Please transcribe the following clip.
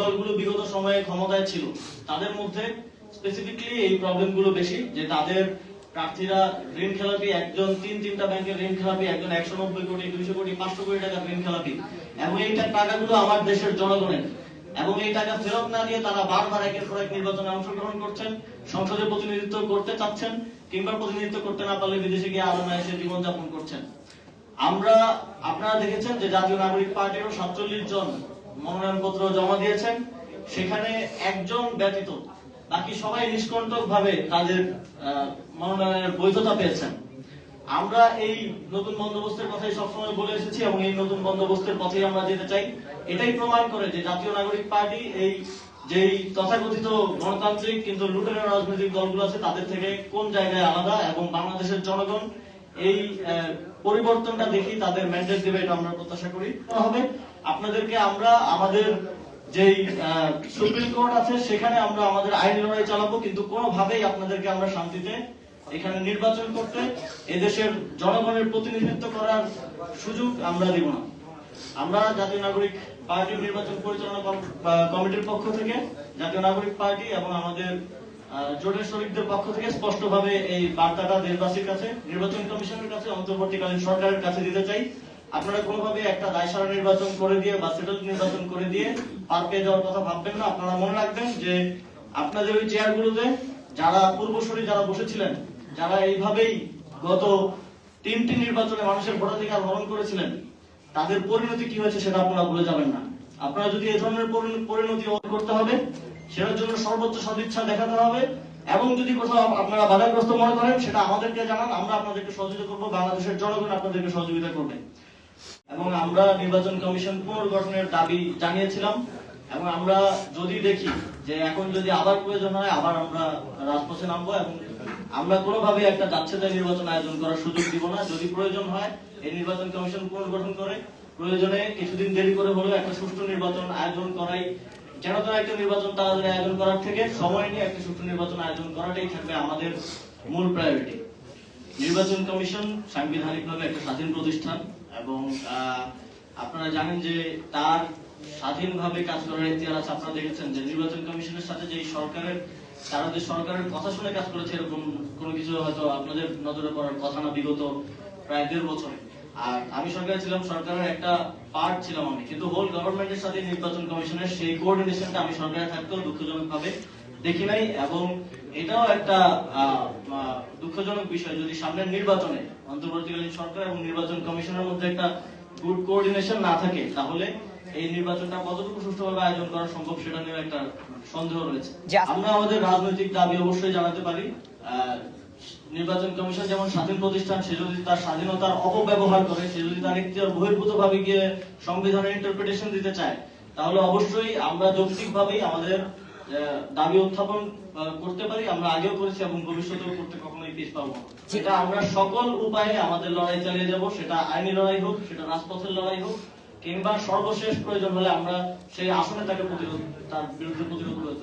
দলগুলো বিগত সময়ে ক্ষমতায় ছিল তাদের মধ্যে স্পেসিফিকলি এই প্রবলেমগুলো বেশি, যে তাদের প্রার্থীরা ঋণ খেলাপি, একজন তিনটা ব্যাংকের ঋণ খেলাপি, একজন 190 কোটি, 200 কোটি, 500 কোটি টাকা ঋণ খেলাপি, এবং এই টাকাগুলো আমার দেশের জনগণের, এবং এই টাকা ফেরত না দিয়ে তারা বারবার একের পর এক নির্বাচনে অংশগ্রহণ করছেন, সংসদে প্রতিনিধিত্ব করতে চাচ্ছেন, কিংবা প্রতিনিধিত্ব করতে না পারলে বিদেশে গিয়ে আরামে এসে জীবনযাপন করছেন। আপনারা দেখেছেন যে জাতীয় নাগরিক পার্টিরও 47 জন মনোনয়নপত্র জমা দিয়েছেন, সেখানে একজন ব্যতীত বাকি সবাই নিষ্কণ্টক ভাবে তাদের মনোনয়নের বৈধতা পেয়েছেন। আমরা এই নতুন বন্দোবস্তের কথাই সবসময় বলে এসেছি এবং এই নতুন বন্দোবস্তের পথেই আমরা যেতে চাই। এটাই প্রমাণ করে যে জাতীয় নাগরিক পার্টি এই যেই তথাকথিত গণতান্ত্রিক কিন্তু লুটেরা রাজনৈতিক দলগুলো আছে তাদের থেকে কোন জায়গায় আলাদা, এবং বাংলাদেশের জনগণ এই পরিবর্তনটা দেখি তাদের ম্যান্ডেট দেবে, এটা আমরা প্রত্যাশা করি। হবে আপনাদেরকে আমরা আমাদের যেই সুপ্রিম কোর্ট আছে সেখানে আমরা আমাদের আইনি লড়াই চালাবো, কিন্তু কোনোভাবেই আপনাদেরকে আমরা শান্তিতে এখানে নির্বাচন করতে, এদেশের জনগণের প্রতিনিধিত্ব করার সুযোগ আমরা দিব না। আমরা জাতীয় নাগরিক পার্টি নির্বাচন পরিচালনা কমিটির পক্ষ থেকে, জাতীয় নাগরিক পার্টি এবং আমাদের জোটের শরীকদের পক্ষ থেকে স্পষ্টভাবে এই বার্তাটা দেশবাসীর কাছে, নির্বাচন কমিশনের কাছে, অন্তর্বর্তীকালীন সরকারের কাছে দিতে চাই। আপনারা কোনোভাবে একটা দায়সারা নির্বাচন করে দিয়ে বা সেটেল নির্বাচন করে দিয়ে পার পেয়ে যাওয়ার কথা ভাববেন না। আপনারা মনে রাখবেন যে আপনাদের ওই চেয়ারগুলোতে যারা পূর্বসূরি যারা বসেছিলেন, যারা এইভাবেই গত 3টি নির্বাচনে মানুষের ভোটাধিকার হরণ করেছিলেন, তাদের পরিণতি কি হয়েছে সেটা আপনারা ভুলে যাবেন না। আপনারা যদি এই ধরনের পরিণতি করতে হবে, সেটার জন্য সর্বোচ্চ সদিচ্ছা দেখাতে হবে, এবং যদি কোথাও আপনারা বাধাগ্রস্ত মনে করেন সেটা আমাদেরকে জানান, আমরা আপনাদেরকে সহযোগিতা করবো, বাংলাদেশের জনগণ আপনাদেরকে সহযোগিতা করবে। এবং আমরা নির্বাচন কমিশন পুনর্গঠনের দাবি জানিয়েছিলাম, এবং আমরা যদি দেখি যে এখন যদি আবার প্রয়োজন হয় আবার আমরা রাজপথে নামবো, এবং আমরা কোনোভাবে একটা যাচ্ছেতাই নির্বাচন আয়োজন করার সুযোগ দিব না। যদি প্রয়োজন হয় এই নির্বাচন কমিশন পুনর্গঠন করে প্রয়োজনে কিছুদিন দেরি করে হলেও একটা সুষ্ঠু নির্বাচন আয়োজন করাই, যেন তারা একটা নির্বাচন তাড়াতাড়ি আয়োজন করার থেকে সময় নিয়ে একটা সুষ্ঠু নির্বাচন আয়োজন করাটাই থাকবে আমাদের মূল প্রায়োরিটি। নির্বাচন কমিশন সাংবিধানিকভাবে একটা স্বাধীন প্রতিষ্ঠান, এবং আপনারা জানেন যে তার স্বাধীনভাবে কাজ করার ইতিহাস আছে। আপনারা দেখেছেন যে নির্বাচন কমিশনের সাথে যে তারা যে সরকারের কথা শুনে কাজ করেছে, এরকম কোনো কিছু হয়তো আপনাদের নজরে পড়ার কথা না বিগত প্রায় 1.5 বছরে। আর আমি সরকারে ছিলাম, সরকারের একটা পার্ট ছিলাম আমি, কিন্তু হোল গভর্নমেন্টের সাথে নির্বাচন কমিশনের সেই কোঅর্ডিনেশনটা আমি সরকারে থাকতেও দুঃখজনক ভাবে দেখি নাই। এবং এটাও একটা দুঃখজনক বিষয়, যদি সামনের নির্বাচনে অন্তর্বর্তীকালীন সরকার এবং নির্বাচন কমিশনের মধ্যে একটা গুড কোঅর্ডিনেশন না থাকে, তাহলে এই নির্বাচনটা কতটুকু সুষ্ঠুভাবে আয়োজন করা সম্ভব সেটা নিয়ে একটা সন্দেহ রয়েছে। আমরা আমাদের রাজনৈতিক দাবি অবশ্যই জানাতে পারি। নির্বাচন কমিশন যেমন স্বাধীন প্রতিষ্ঠান, সে যদি তার স্বাধীনতার অপব্যবহার করে, সে যদি তার এখতিয়ার বহির্ভূত ভাবে গিয়ে সংবিধানের ইন্টারপ্রিটেশন দিতে চায়, তাহলে অবশ্যই আমরা যৌক্তিকভাবেই আমাদের দাবি উত্থাপন করতে পারি। আমরা আগেও করেছি এবং ভবিষ্যতেও করতে কখনোই পিছ পাবো না। সেটা আমরা সকল উপায়ে আমাদের লড়াই চালিয়ে যাব, সেটা আইনি লড়াই হোক, সেটা রাজপথের লড়াই হোক, কিংবা সর্বশেষ প্রয়োজন হলে আমরা সেই আসনে তার বিরুদ্ধে প্রতিরোধ করব।